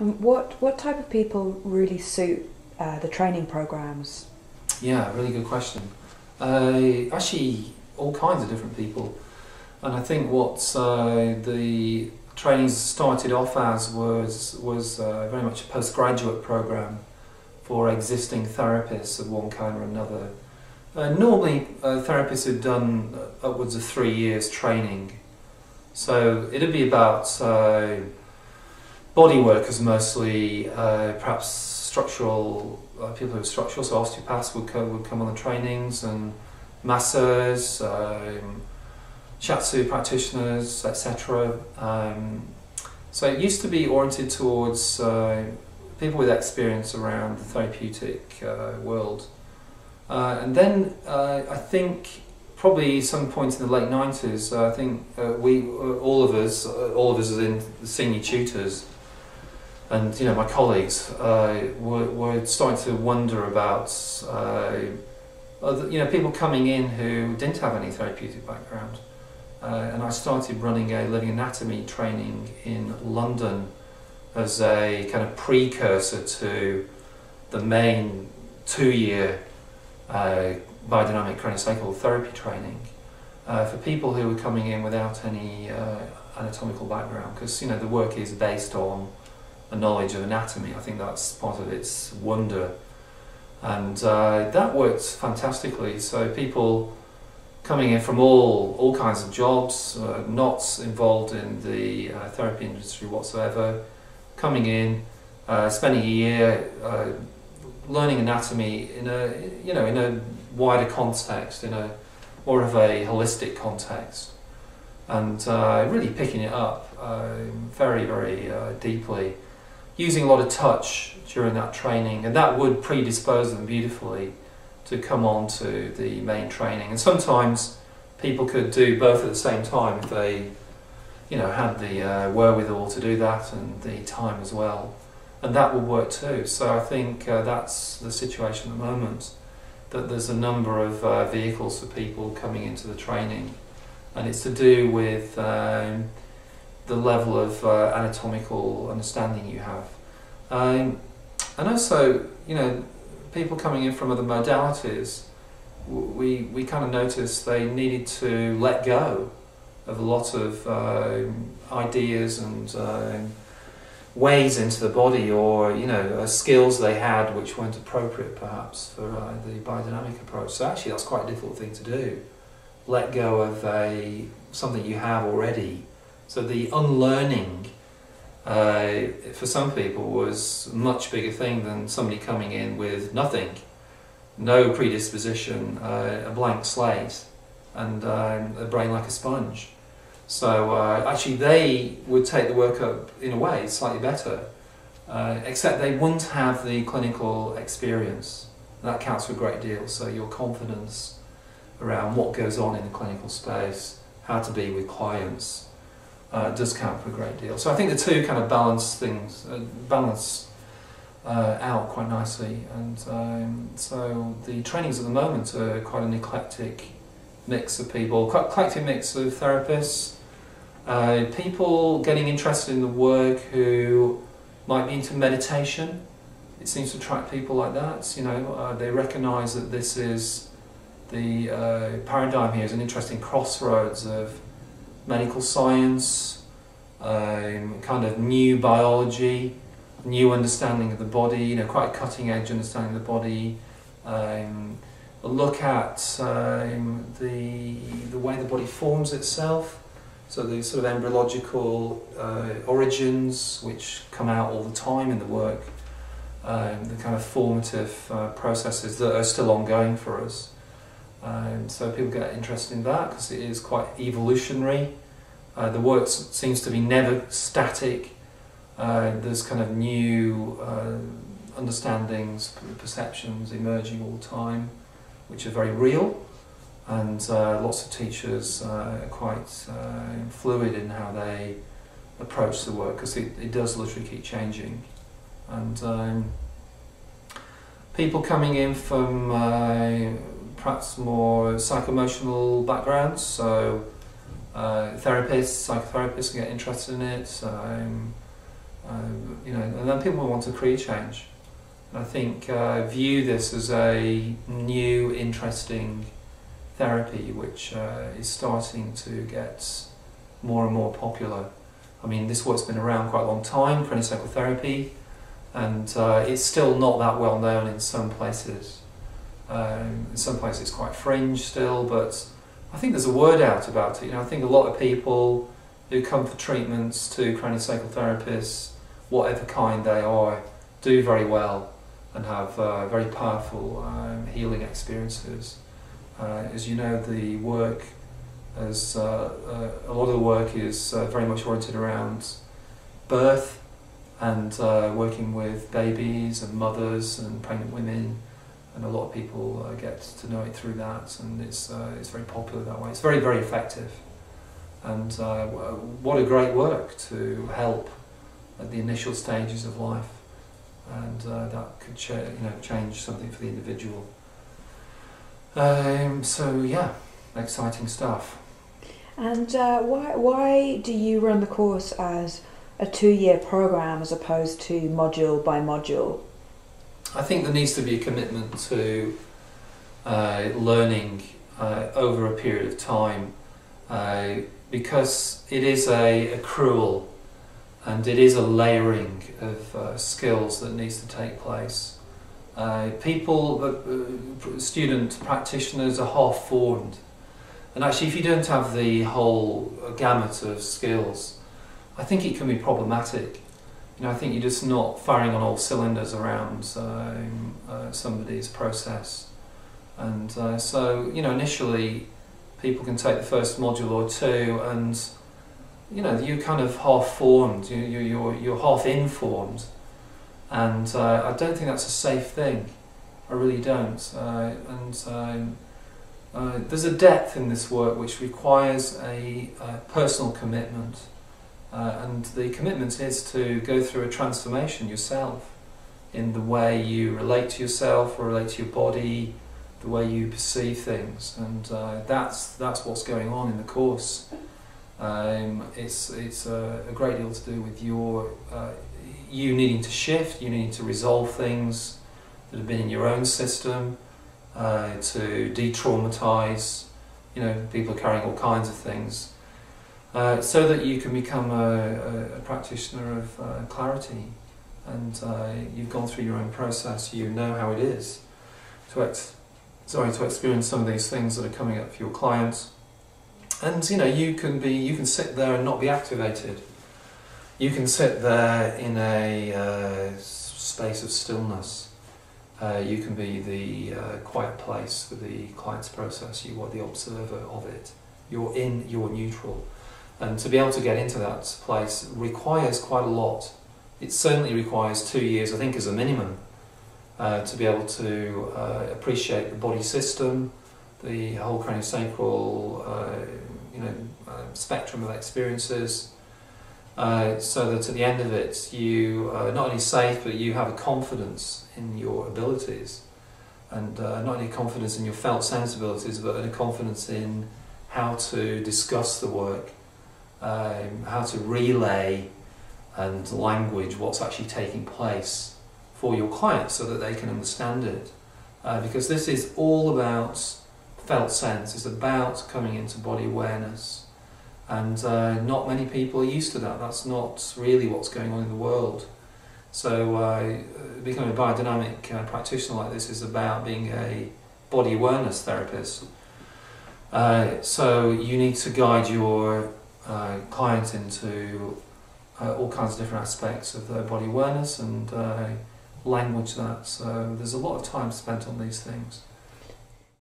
And what type of people really suit the training programs? Yeah, really good question. Actually, all kinds of different people. And I think what the trainings started off as was very much a postgraduate program for existing therapists of one kind or another. Normally, therapists who've done upwards of 3 years training. So it'd be about body workers mostly, perhaps structural, people who are structural, so osteopaths would come on the trainings, and masseurs, shiatsu practitioners, etc. So it used to be oriented towards people with experience around the therapeutic world. And then I think probably some point in the late 90s, I think all of us as in the senior tutors, and my colleagues were starting to wonder about people coming in who didn't have any therapeutic background. And I started running a living anatomy training in London as a kind of precursor to the main 2-year Biodynamic Craniosacral Therapy training for people who were coming in without any anatomical background, because the work is based on a knowledge of anatomy. I think that's part of its wonder, and that worked fantastically. So people coming in from all kinds of jobs, not involved in the therapy industry whatsoever, coming in, spending a year learning anatomy in a wider context, in a more of a holistic context, and really picking it up very, very deeply, using a lot of touch during that training, and that would predispose them beautifully to come on to the main training. And sometimes people could do both at the same time if they had the wherewithal to do that and the time as well, and that would work too. So I think that's the situation at the moment, that there's a number of vehicles for people coming into the training, and it's to do with the level of anatomical understanding you have, and also people coming in from other modalities. We kind of noticed they needed to let go of a lot of ideas and ways into the body, or skills they had which weren't appropriate perhaps for the biodynamic approach. So actually that's quite a difficult thing to do, let go of something you have already. So the unlearning for some people was a much bigger thing than somebody coming in with nothing, no predisposition, a blank slate, and a brain like a sponge. So actually they would take the work up in a way slightly better, except they wouldn't have the clinical experience. That counts for a great deal. So your confidence around what goes on in the clinical space, how to be with clients, does count for a great deal. So I think the two kind of balance out quite nicely, and so the trainings at the moment are quite an eclectic mix of people, quite eclectic mix of therapists, people getting interested in the work who might be into meditation. It seems to attract people like that. They recognise that this is the paradigm here is an interesting crossroads of medical science, kind of new biology, new understanding of the body, quite a cutting edge understanding of the body, a look at the way the body forms itself, so the sort of embryological origins which come out all the time in the work, the kind of formative processes that are still ongoing for us. So people get interested in that because it is quite evolutionary. The work seems to be never static. There's kind of new understandings, perceptions emerging all the time, which are very real, and lots of teachers are quite fluid in how they approach the work, because it does literally keep changing. And people coming in from perhaps more psycho-emotional backgrounds, so therapists, psychotherapists can get interested in it, and then people want to career change. And I think view this as a new, interesting therapy which is starting to get more and more popular. I mean, this work's been around quite a long time, craniosacral therapy, and it's still not that well known in some places. In some places it's quite fringe still, but I think there's a word out about it. I think a lot of people who come for treatments to craniosacral therapists, whatever kind they are, do very well and have very powerful healing experiences. As you know, the work, a lot of the work is very much oriented around birth and working with babies and mothers and pregnant women, and a lot of people get to know it through that, and it's very popular that way. It's very, very effective, and what a great work to help at the initial stages of life, and that could change something for the individual. So yeah, exciting stuff. And why do you run the course as a 2-year program as opposed to module by module? I think there needs to be a commitment to learning over a period of time, because it is a accrual and it is a layering of skills that needs to take place. Student practitioners are half-formed, and actually if you don't have the whole gamut of skills, I think it can be problematic. I think you're just not firing on all cylinders around somebody's process, and so initially people can take the first module or two, and you're kind of half-formed, you're half-informed, and I don't think that's a safe thing. I really don't. There's a depth in this work which requires a personal commitment. And the commitment is to go through a transformation yourself in the way you relate to yourself or relate to your body, the way you perceive things, and that's what's going on in the course. It's a great deal to do with you needing to shift, you needing to resolve things that have been in your own system, to de-traumatise. People are carrying all kinds of things. So that you can become a practitioner of clarity, and you've gone through your own process. You know how it is to experience some of these things that are coming up for your clients, and you can sit there and not be activated. You can sit there in a space of stillness. You can be the quiet place for the client's process. You are the observer of it. You're neutral. And to be able to get into that place requires quite a lot. It certainly requires 2 years, I think, as a minimum, to be able to appreciate the body system, the whole craniosacral spectrum of experiences, so that at the end of it you are not only safe, but you have a confidence in your abilities, and not only a confidence in your felt sensibilities, but a confidence in how to discuss the work, how to relay and language what's actually taking place for your clients so that they can understand it. Because this is all about felt sense, it's about coming into body awareness, and not many people are used to that. That's not really what's going on in the world. So becoming a biodynamic practitioner like this is about being a body awareness therapist. So you need to guide your client into all kinds of different aspects of their body awareness and language that. So there's a lot of time spent on these things.